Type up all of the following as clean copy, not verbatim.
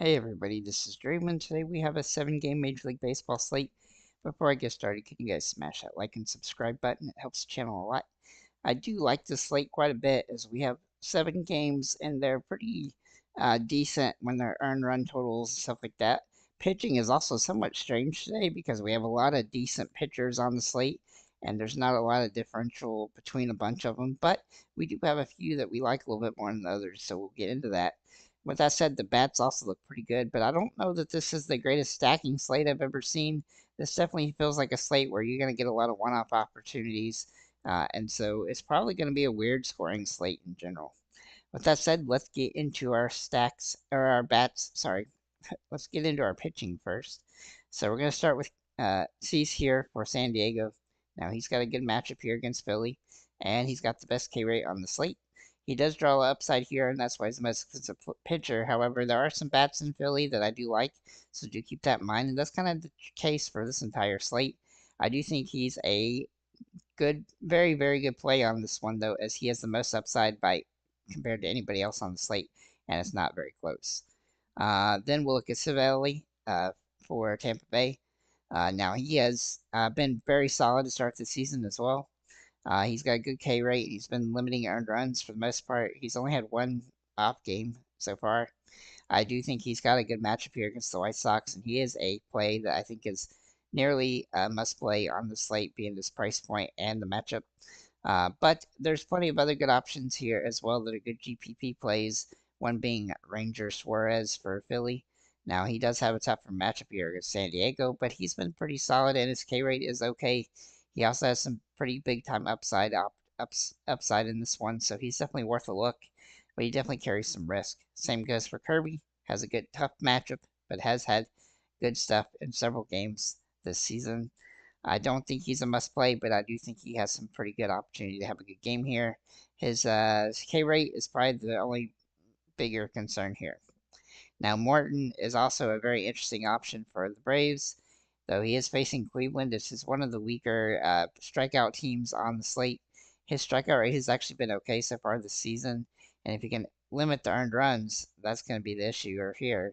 Hey everybody, this is Draymond. Today we have a 7-game Major League Baseball slate. Before I get started, can you guys smash that like and subscribe button? It helps the channel a lot. I do like this slate quite a bit as we have 7 games and they're pretty decent when they're earned run totals and stuff like that. Pitching is also somewhat strange today because we have a lot of decent pitchers on the slate and there's not a lot of differential between a bunch of them, but we do have a few that we like a little bit more than others, so we'll get into that. With that said, the bats also look pretty good, but I don't know that this is the greatest stacking slate I've ever seen. This definitely feels like a slate where you're going to get a lot of one-off opportunities, and so it's probably going to be a weird scoring slate in general. With that said, let's get into our stacks, or our bats, sorry. Let's get into our pitching first. So we're going to start with Cease here for San Diego. Now, he's got a good matchup here against Philly, and he's got the best K rate on the slate. He does draw the upside here, and that's why he's the most expensive pitcher. However, there are some bats in Philly that I do like, so do keep that in mind. And that's kind of the case for this entire slate. I do think he's a good, very, very good play on this one, though, as he has the most upside by compared to anybody else on the slate, and it's not very close. Then we'll look at Civelli for Tampa Bay. Now, he has been very solid to start the season as well. He's got a good K rate. He's been limiting earned runs for the most part. He's only had one off game so far. I do think he's got a good matchup here against the White Sox, and he is a play that I think is nearly a must play on the slate, being this price point and the matchup. But there's plenty of other good options here as well that are good GPP plays, one being Ranger Suarez for Philly. Now, he does have a tougher matchup here against San Diego, but he's been pretty solid and his K rate is okay. He also has some pretty big time upside in this one, so he's definitely worth a look, but he definitely carries some risk. Same goes for Kirby, has a good tough matchup, but has had good stuff in several games this season. I don't think he's a must play, but I do think he has some pretty good opportunity to have a good game here. His K rate is probably the only bigger concern here. Now, Morton is also a very interesting option for the Braves, though he is facing Cleveland. This is one of the weaker strikeout teams on the slate. His strikeout rate has actually been okay so far this season, and if he can limit the earned runs, that's going to be the issue here.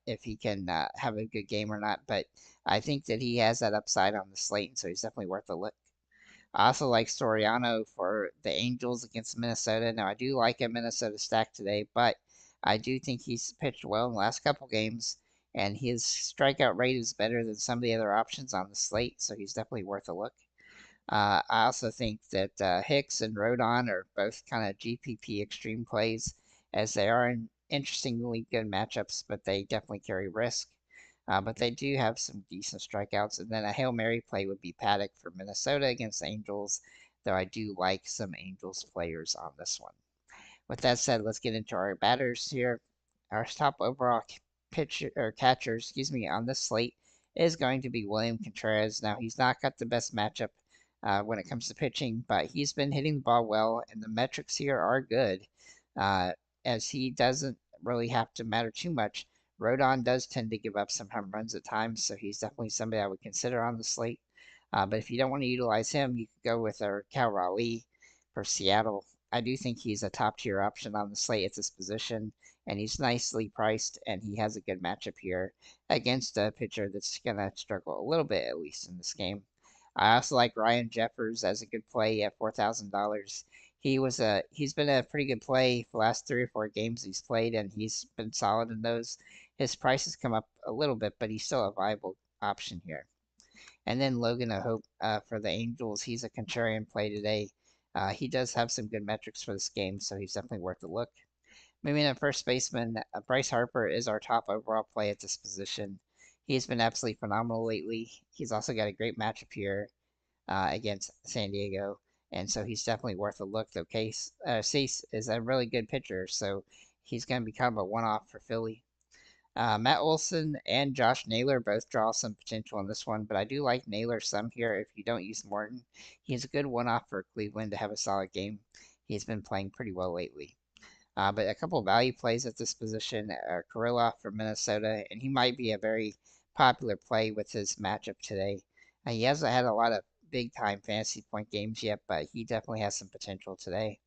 If he can have a good game or not, but I think that he has that upside on the slate, and so he's definitely worth a look. I also like Soriano for the Angels against Minnesota. Now, I do like a Minnesota stack today, but I do think he's pitched well in the last couple games, and his strikeout rate is better than some of the other options on the slate, so he's definitely worth a look. I also think that Hicks and Rodon are both kind of GPP extreme plays, as they are in interestingly good matchups, but they definitely carry risk. But they do have some decent strikeouts. And then a Hail Mary play would be Paddock for Minnesota against the Angels, though I do like some Angels players on this one. With that said, let's get into our batters here. Our top overall pitcher or catcher, excuse me, on this slate is going to be William Contreras. Now, he's not got the best matchup when it comes to pitching, but he's been hitting the ball well, and the metrics here are good, uh, as he doesn't really have to matter too much. Rodon does tend to give up some home runs at times, so he's definitely somebody I would consider on the slate. But if you don't want to utilize him, you could go with our Cal Raleigh for Seattle. I do think he's a top tier option on the slate at this position, and he's nicely priced, and he has a good matchup here against a pitcher that's going to struggle a little bit, at least in this game. I also like Ryan Jeffers as a good play at $4,000. He's been a pretty good play for the last 3 or 4 games he's played, and he's been solid in those. His price has come up a little bit, but he's still a viable option here. And then Logan O'Hoppe for the Angels. He's a contrarian play today. He does have some good metrics for this game, so he's definitely worth a look. Moving to first baseman, Bryce Harper is our top overall play at this position. He's been absolutely phenomenal lately. He's also got a great matchup here against San Diego, and so he's definitely worth a look. Though Cease is a really good pitcher, so he's going to be kind of a one-off for Philly. Matt Olson and Josh Naylor both draw some potential in this one, but I do like Naylor some here if you don't use Morton. He's a good one-off for Cleveland to have a solid game. He's been playing pretty well lately. But a couple of value plays at this position are Kirilloff from Minnesota, and he might be a very popular play with his matchup today. He hasn't had a lot of big time fantasy point games yet, but he definitely has some potential today.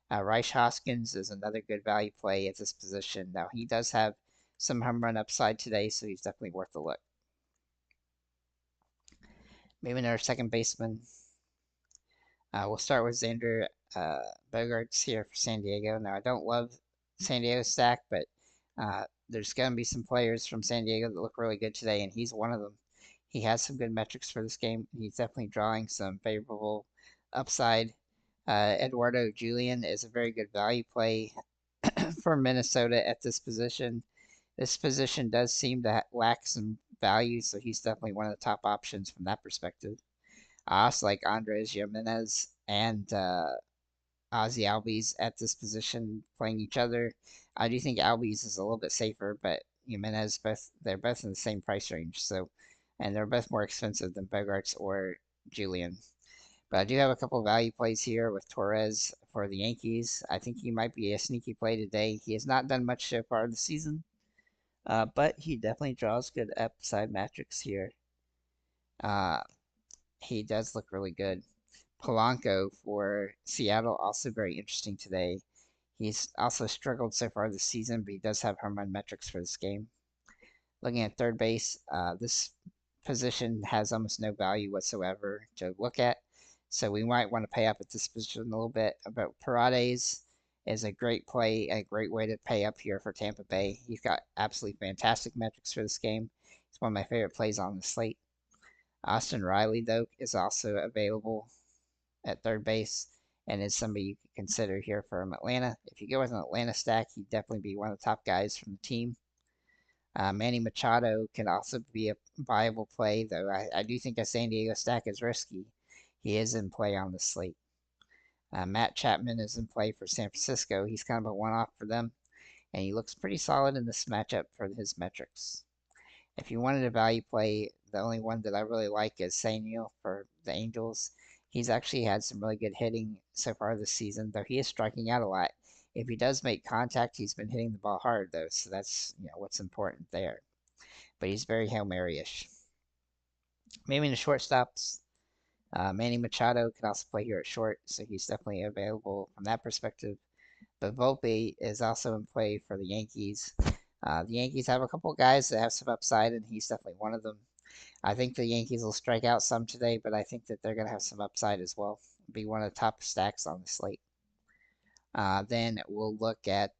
Rice Hoskins is another good value play at this position. Now, he does have some home run upside today, so he's definitely worth a look. Maybe another second baseman. We'll start with Xander Bogaerts here for San Diego. Now, I don't love San Diego's stack, but there's going to be some players from San Diego that look really good today, and he's one of them. He has some good metrics for this game. He's definitely drawing some favorable upside. Eduardo Julian is a very good value play for Minnesota at this position. This position does seem to lack some value, so he's definitely one of the top options from that perspective. I also like Andres Jimenez and Ozzy Albies at this position playing each other. I do think Albies is a little bit safer, but Jimenez they're both in the same price range, so and they're both more expensive than Bogarts or Julian. But I do have a couple value plays here with Torres for the Yankees. I think he might be a sneaky play today. He has not done much so far this season, but he definitely draws good upside metrics here. Uh, he does look really good. Polanco for Seattle, also very interesting today. He's also struggled so far this season, but he does have home run metrics for this game. Looking at third base, this position has almost no value whatsoever to look at, so we might want to pay up at this position a little bit. But Paredes is a great play, a great way to pay up here for Tampa Bay. He's got absolutely fantastic metrics for this game. It's one of my favorite plays on the slate. Austin Riley, though, is also available at third base and is somebody you could consider here from Atlanta. If you go with an Atlanta stack, he'd definitely be one of the top guys from the team. Manny Machado can also be a viable play, though I do think a San Diego stack is risky. He is in play on the slate. Matt Chapman is in play for San Francisco. He's kind of a one-off for them, and he looks pretty solid in this matchup for his metrics. If you wanted a value play, the only one that I really like is Samuel for the Angels. He's actually had some really good hitting so far this season, though he is striking out a lot. If he does make contact, he's been hitting the ball hard, though, so that's what's important there. But he's very Hail Mary-ish. Maybe in the shortstops, Manny Machado can also play here at short, so he's definitely available from that perspective. But Volpe is also in play for the Yankees. The Yankees have a couple guys that have some upside, and he's definitely one of them. I think the Yankees will strike out some today, but I think that they're going to have some upside as well. Be one of the top stacks on the slate. Then we'll look at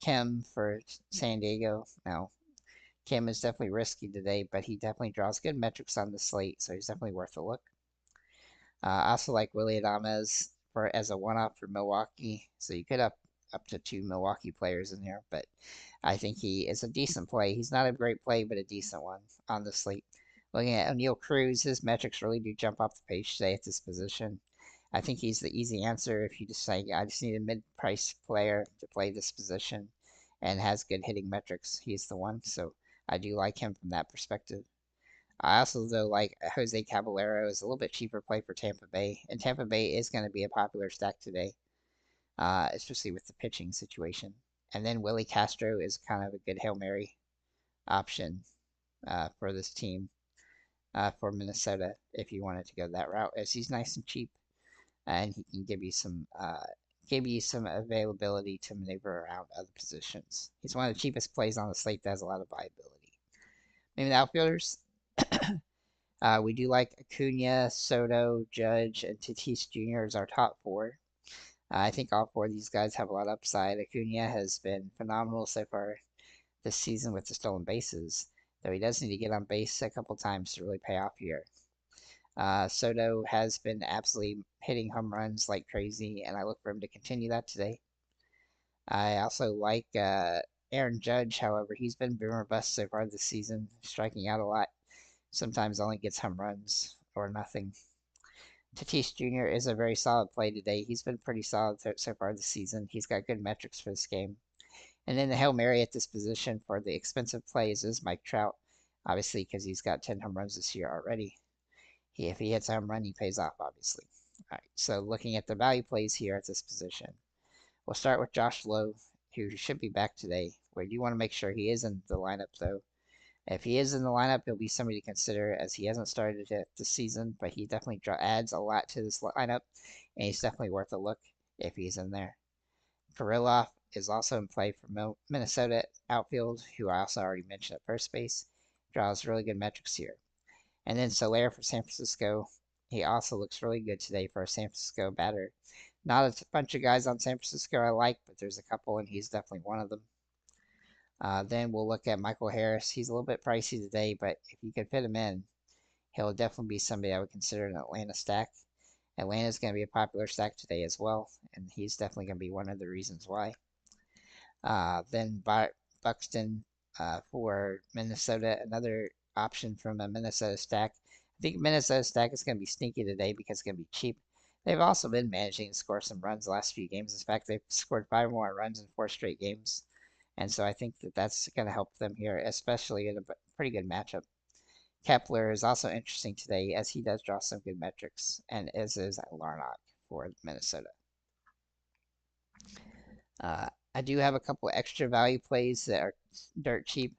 Kim for San Diego. Now, Kim is definitely risky today, but he definitely draws good metrics on the slate, so he's definitely worth a look. I also like Willie Adames for as a one-off for Milwaukee, so you could up to two Milwaukee players in there, but I think he is a decent play. He's not a great play, but a decent one on the slate. Looking at O'Neal Cruz, his metrics really do jump off the page today at this position. I think he's the easy answer if you just say, I just need a mid-price player to play this position and has good hitting metrics. He's the one, so I do like him from that perspective. I also, though, like Jose Caballero is a little bit cheaper play for Tampa Bay, and Tampa Bay is going to be a popular stack today, especially with the pitching situation. And then Willie Castro is kind of a good Hail Mary option for this team for Minnesota if you wanted to go that route, as he's nice and cheap, and he can give you some availability to maneuver around other positions. He's one of the cheapest plays on the slate that has a lot of viability. Maybe the outfielders. We do like Acuna, Soto, Judge, and Tatis Jr. as our top four. I think all four of these guys have a lot of upside. Acuna has been phenomenal so far this season with the stolen bases, though he does need to get on base a couple times to really pay off here. Soto has been absolutely hitting home runs like crazy, and I look for him to continue that today. I also like Aaron Judge, however, he's been boom or bust so far this season, striking out a lot. Sometimes only gets home runs or nothing. Tatis Jr. is a very solid play today. He's been pretty solid so far this season. He's got good metrics for this game. And then the Hail Mary at this position for the expensive plays is Mike Trout, obviously because he's got 10 home runs this year already. If he hits a home run, he pays off, obviously. All right, so looking at the value plays here at this position, we'll start with Josh Lowe, who should be back today. We do want to make sure he is in the lineup, though. If he is in the lineup, he'll be somebody to consider as he hasn't started it this season, but he definitely adds a lot to this lineup, and he's definitely worth a look if he's in there. Kirilloff is also in play for Minnesota outfield, who I also already mentioned at first base. Draws really good metrics here. And then Soler for San Francisco. He also looks really good today for a San Francisco batter. Not a bunch of guys on San Francisco I like, but there's a couple, and he's definitely one of them. Then we'll look at Michael Harris. He's a little bit pricey today, but if you could fit him in, he'll definitely be somebody I would consider an Atlanta stack. Atlanta's going to be a popular stack today as well, and he's definitely going to be one of the reasons why. Then Buxton for Minnesota, another option from a Minnesota stack. I think Minnesota stack is going to be sneaky today because it's going to be cheap. They've also been managing to score some runs the last few games. In fact, they've scored 5 more runs in 4 straight games. And so I think that that's going to help them here, especially in a pretty good matchup. Kepler is also interesting today as he does draw some good metrics, and as is Larnach for Minnesota. I do have a couple extra value plays that are dirt cheap.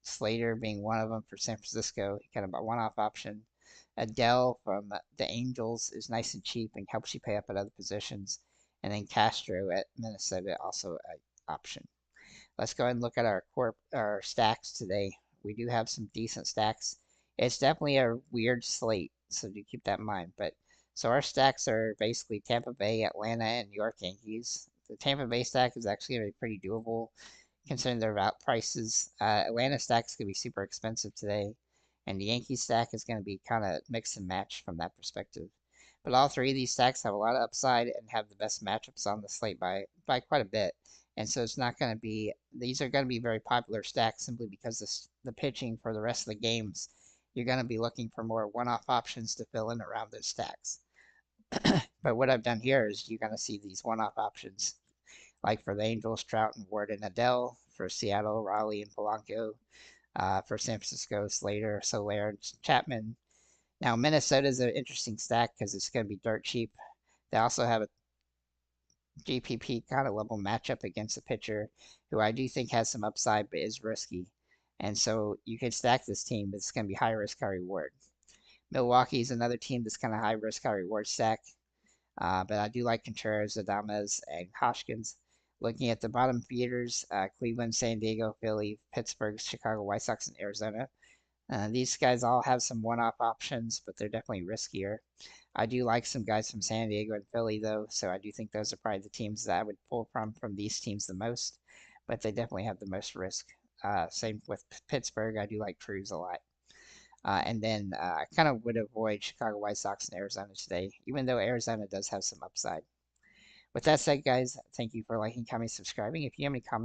Slater being one of them for San Francisco, kind of a one-off option. Adele from the Angels is nice and cheap and helps you pay up at other positions. And then Castro at Minnesota, also an option. Let's go ahead and look at our stacks today. We do have some decent stacks. It's definitely a weird slate, so do keep that in mind. But so our stacks are basically Tampa Bay, Atlanta, and New York Yankees. The Tampa Bay stack is actually going to be pretty doable considering their route prices. Atlanta stack is going to be super expensive today, and the Yankees stack is going to be kind of mix and match from that perspective. But all 3 of these stacks have a lot of upside and have the best matchups on the slate by quite a bit. And so it's not going to be, these are going to be very popular stacks simply because the pitching for the rest of the games, you're going to be looking for more one-off options to fill in around those stacks. But what I've done here is you're going to see these one-off options, like for the Angels, Trout and Ward and Adele, for Seattle, Raleigh and Polanco, for San Francisco, Slater, Soler, and Chapman. Now, Minnesota is an interesting stack because it's going to be dirt cheap. They also have a GPP kind of level matchup against a pitcher who I do think has some upside but is risky. And so you can stack this team, but it's going to be high risk, high reward. Milwaukee is another team that's kind of high risk, high reward stack. But I do like Contreras, Adames, and Hoskins. Looking at the bottom feeders, Cleveland, San Diego, Philly, Pittsburgh, Chicago White Sox, and Arizona. These guys all have some one-off options, but they're definitely riskier. I do like some guys from San Diego and Philly, though, so I do think those are probably the teams that I would pull from these teams the most, but they definitely have the most risk. Same with Pittsburgh. I do like Cruz a lot. And then I kind of would avoid Chicago White Sox and Arizona today, even though Arizona does have some upside. With that said, guys, thank you for liking, commenting, subscribing. If you have any comments,